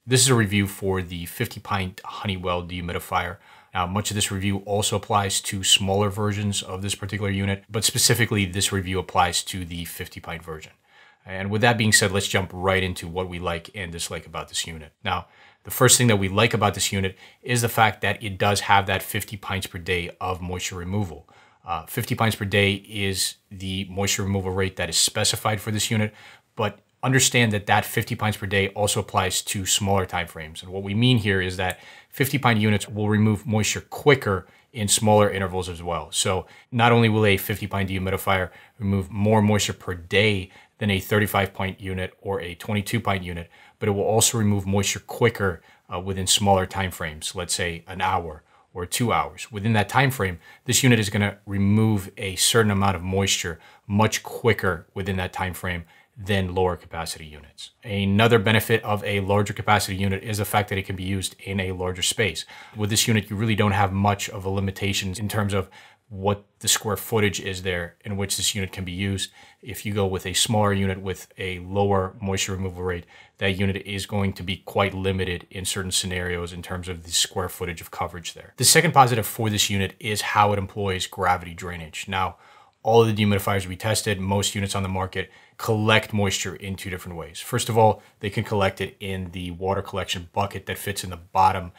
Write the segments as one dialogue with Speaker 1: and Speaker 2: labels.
Speaker 1: This is a review for the 50 pint Honeywell dehumidifier. Now, much of this review also applies to smaller versions of this particular unit, but specifically this review applies to the 50 pint version. And with that being said, let's jump right into what we like and dislike about this unit. Now, the first thing that we like about this unit is the fact that it does have that 50 pints per day of moisture removal. 50 pints per day is the moisture removal rate that is specified for this unit, but understand that that 50 pints per day also applies to smaller time frames. And what we mean here is that 50 pint units will remove moisture quicker in smaller intervals as well. So not only will a 50 pint dehumidifier remove more moisture per day than a 35 pint unit or a 22 pint unit, but it will also remove moisture quicker within smaller time frames, let's say an hour or 2 hours. Within that time frame, this unit is going to remove a certain amount of moisture much quicker within that time frame than lower capacity units. Another benefit of a larger capacity unit is the fact that it can be used in a larger space. With this unit, you really don't have much of a limitation in terms of what the square footage is there in which this unit can be used. If you go with a smaller unit with a lower moisture removal rate, that unit is going to be quite limited in certain scenarios in terms of the square footage of coverage there. The second positive for this unit is how it employs gravity drainage. Now, all of the dehumidifiers we tested, most units on the market, collect moisture in two different ways. First of all, they can collect it in the water collection bucket that fits in the bottom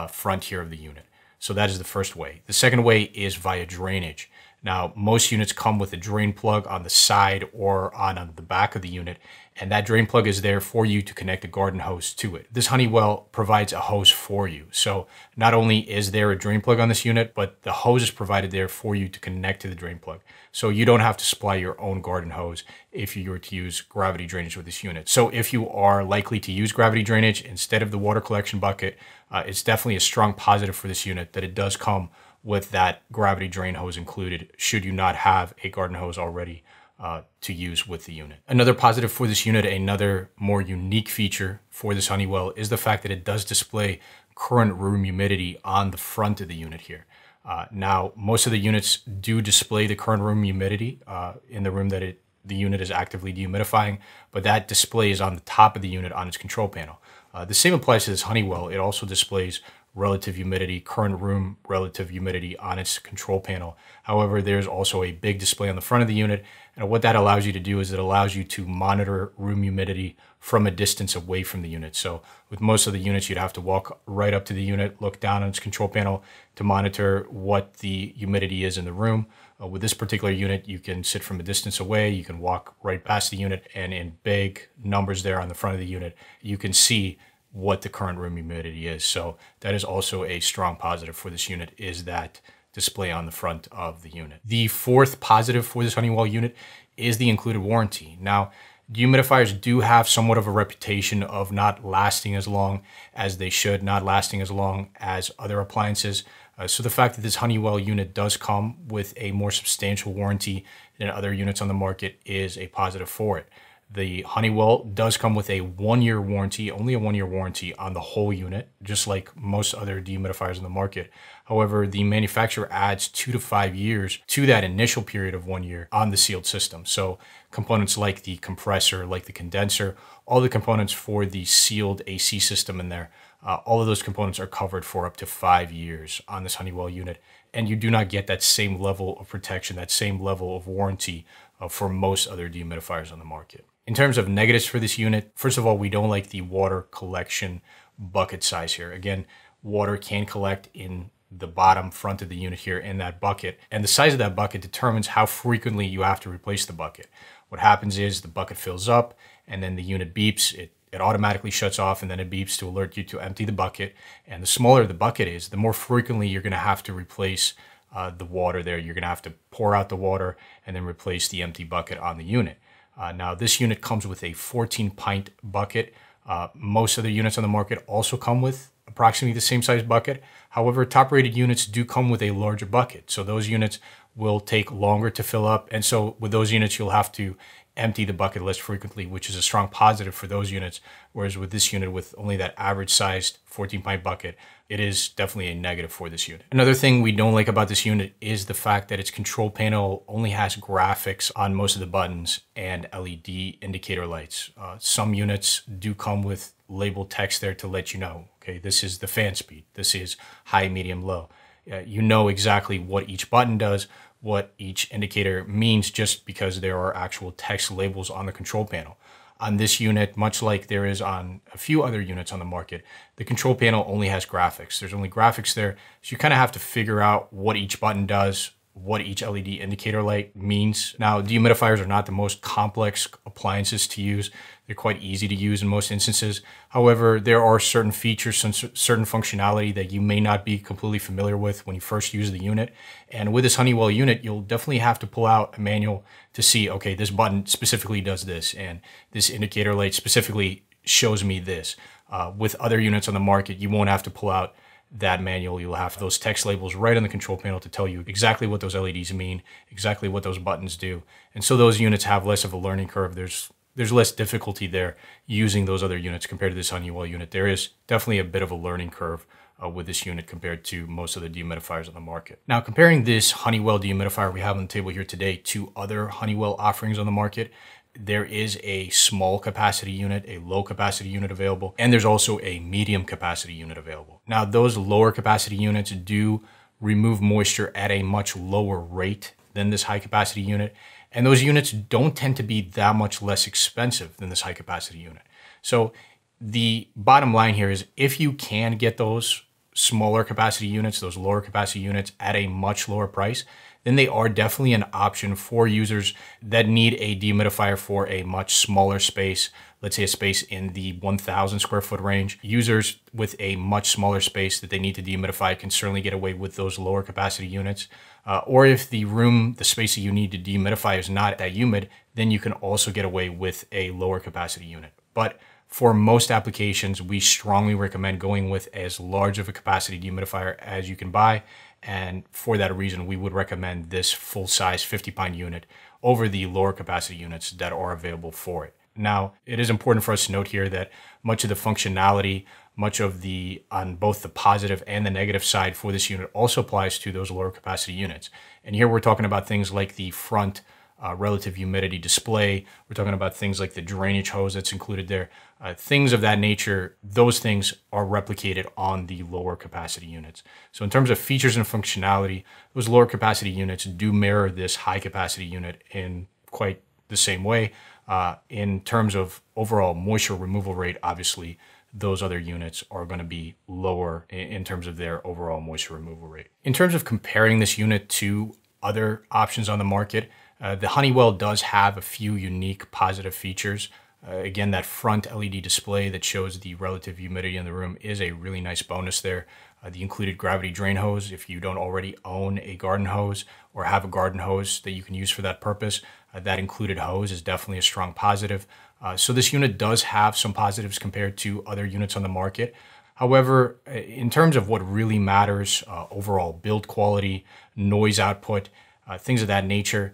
Speaker 1: front here of the unit. So that is the first way. The second way is via drainage. Now, most units come with a drain plug on the side or on the back of the unit, and that drain plug is there for you to connect a garden hose to it. This Honeywell provides a hose for you. So not only is there a drain plug on this unit, but the hose is provided there for you to connect to the drain plug. So you don't have to supply your own garden hose if you were to use gravity drainage with this unit. So if you are likely to use gravity drainage instead of the water collection bucket, it's definitely a strong positive for this unit that it does come with that gravity drain hose included, should you not have a garden hose already to use with the unit. Another positive for this unit, another more unique feature for this Honeywell, is the fact that it does display current room humidity on the front of the unit here. Now, most of the units do display the current room humidity in the room that the unit is actively dehumidifying, but that display is on the top of the unit on its control panel. The same applies to this Honeywell. It also displays relative humidity, current room relative humidity on its control panel. However, there's also a big display on the front of the unit. And what that allows you to do is it allows you to monitor room humidity from a distance away from the unit. So with most of the units, you'd have to walk right up to the unit, look down on its control panel to monitor what the humidity is in the room. With this particular unit, you can sit from a distance away, you can walk right past the unit, and in big numbers there on the front of the unit, you can see what the current room humidity is. So that is also a strong positive for this unit, is that display on the front of the unit. The fourth positive for this Honeywell unit is the included warranty. Now, dehumidifiers do have somewhat of a reputation of not lasting as long as they should, not lasting as long as other appliances. So the fact that this Honeywell unit does come with a more substantial warranty than other units on the market is a positive for it. The Honeywell does come with a 1-year warranty, only a 1-year warranty on the whole unit, just like most other dehumidifiers in the market. However, the manufacturer adds 2 to 5 years to that initial period of 1 year on the sealed system. So components like the compressor, like the condenser, all the components for the sealed AC system in there, all of those components are covered for up to 5 years on this Honeywell unit. And you do not get that same level of protection, that same level of warranty for most other dehumidifiers on the market. In terms of negatives for this unit, first of all, we don't like the water collection bucket size here. Again, water can collect in the bottom front of the unit here in that bucket, and the size of that bucket determines how frequently you have to replace the bucket. What happens is the bucket fills up and then the unit beeps, it automatically shuts off, and then it beeps to alert you to empty the bucket. And the smaller the bucket is, the more frequently you're going to have to replace the water there. You're going to have to pour out the water and then replace the empty bucket on the unit. Now, this unit comes with a 14 pint bucket. Most of the units on the market also come with approximately the same size bucket. However, top rated units do come with a larger bucket. So those units will take longer to fill up. And so with those units, you'll have to empty the bucket less frequently, which is a strong positive for those units. Whereas with this unit, with only that average sized 14 pint bucket, it is definitely a negative for this unit. Another thing we don't like about this unit is the fact that its control panel only has graphics on most of the buttons and LED indicator lights. Some units do come with label text there to let you know, okay, this is the fan speed, this is high, medium, low. You know exactly what each button does, what each indicator means, just because there are actual text labels on the control panel. On this unit, much like there is on a few other units on the market, the control panel only has graphics. There's only graphics there, so you kind of have to figure out what each button does, what each LED indicator light means. Now, dehumidifiers are not the most complex appliances to use. They're quite easy to use in most instances. However, there are certain features, certain functionality that you may not be completely familiar with when you first use the unit. And with this Honeywell unit, you'll definitely have to pull out a manual to see, okay, this button specifically does this, and this indicator light specifically shows me this. With other units on the market, you won't have to pull out that manual. You'll have those text labels right on the control panel to tell you exactly what those LEDs mean, exactly what those buttons do. And so those units have less of a learning curve. There's less difficulty there using those other units compared to this Honeywell unit. There is definitely a bit of a learning curve with this unit compared to most of the dehumidifiers on the market. Now, comparing this Honeywell dehumidifier we have on the table here today to other Honeywell offerings on the market, there is a small capacity unit, a low capacity unit available, and there's also a medium capacity unit available. Now, those lower capacity units do remove moisture at a much lower rate than this high capacity unit, and those units don't tend to be that much less expensive than this high capacity unit. So the bottom line here is, if you can get those smaller capacity units, those lower capacity units at a much lower price, then they are definitely an option for users that need a dehumidifier for a much smaller space. Let's say a space in the 1,000 square foot range. Users with a much smaller space that they need to dehumidify can certainly get away with those lower capacity units. Or if the space that you need to dehumidify is not that humid, then you can also get away with a lower capacity unit. But for most applications, we strongly recommend going with as large of a capacity dehumidifier as you can buy. And for that reason, we would recommend this full-size 50-pint unit over the lower capacity units that are available for it. Now, it is important for us to note here that much of the functionality, much of on both the positive and the negative side for this unit also applies to those lower capacity units. And here we're talking about things like the front relative humidity display. We're talking about things like the drainage hose that's included there. Things of that nature, those things are replicated on the lower capacity units. So in terms of features and functionality, those lower capacity units do mirror this high capacity unit in quite the same way. In terms of overall moisture removal rate, obviously, those other units are going to be lower in terms of their overall moisture removal rate. In terms of comparing this unit to other options on the market, the Honeywell does have a few unique positive features. Again, that front LED display that shows the relative humidity in the room is a really nice bonus there. The included gravity drain hose, if you don't already own a garden hose or have a garden hose that you can use for that purpose, that included hose is definitely a strong positive. So this unit does have some positives compared to other units on the market. However, in terms of what really matters, overall build quality, noise output, things of that nature,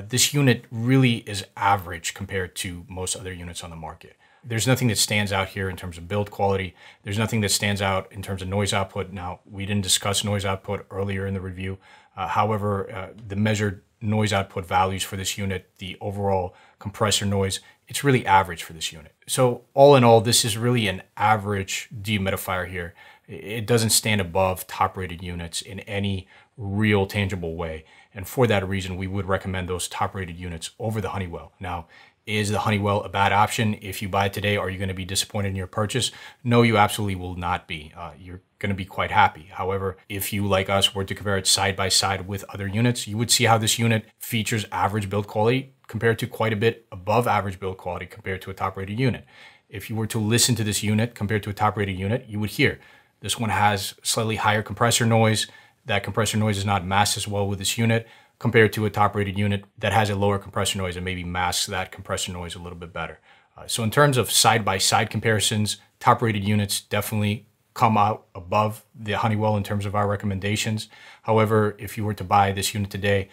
Speaker 1: this unit really is average compared to most other units on the market. There's nothing that stands out here in terms of build quality. There's nothing that stands out in terms of noise output. Now, we didn't discuss noise output earlier in the review. However, the measured noise output values for this unit, the overall compressor noise, it's really average for this unit. So all in all, this is really an average dehumidifier here. It doesn't stand above top-rated units in any real tangible way. And for that reason, we would recommend those top-rated units over the Honeywell. Now, is the Honeywell a bad option? If you buy it today, are you going to be disappointed in your purchase? No, you absolutely will not be. You're going to be quite happy. However, if you, like us, were to compare it side by side with other units, you would see how this unit features average build quality compared to quite a bit above average build quality compared to a top-rated unit. If you were to listen to this unit compared to a top-rated unit, you would hear this one has slightly higher compressor noise. That compressor noise is not masked as well with this unit compared to a top-rated unit that has a lower compressor noise and maybe masks that compressor noise a little bit better. So in terms of side-by-side comparisons, top-rated units definitely come out above the Honeywell in terms of our recommendations. However, if you were to buy this unit today,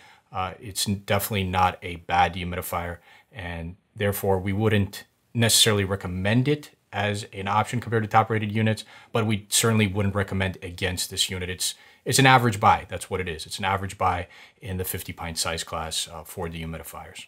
Speaker 1: it's definitely not a bad dehumidifier, and therefore we wouldn't necessarily recommend it as an option compared to top-rated units, but we certainly wouldn't recommend against this unit. It's an average buy. That's what it is. It's an average buy in the 50-pint size class for dehumidifiers.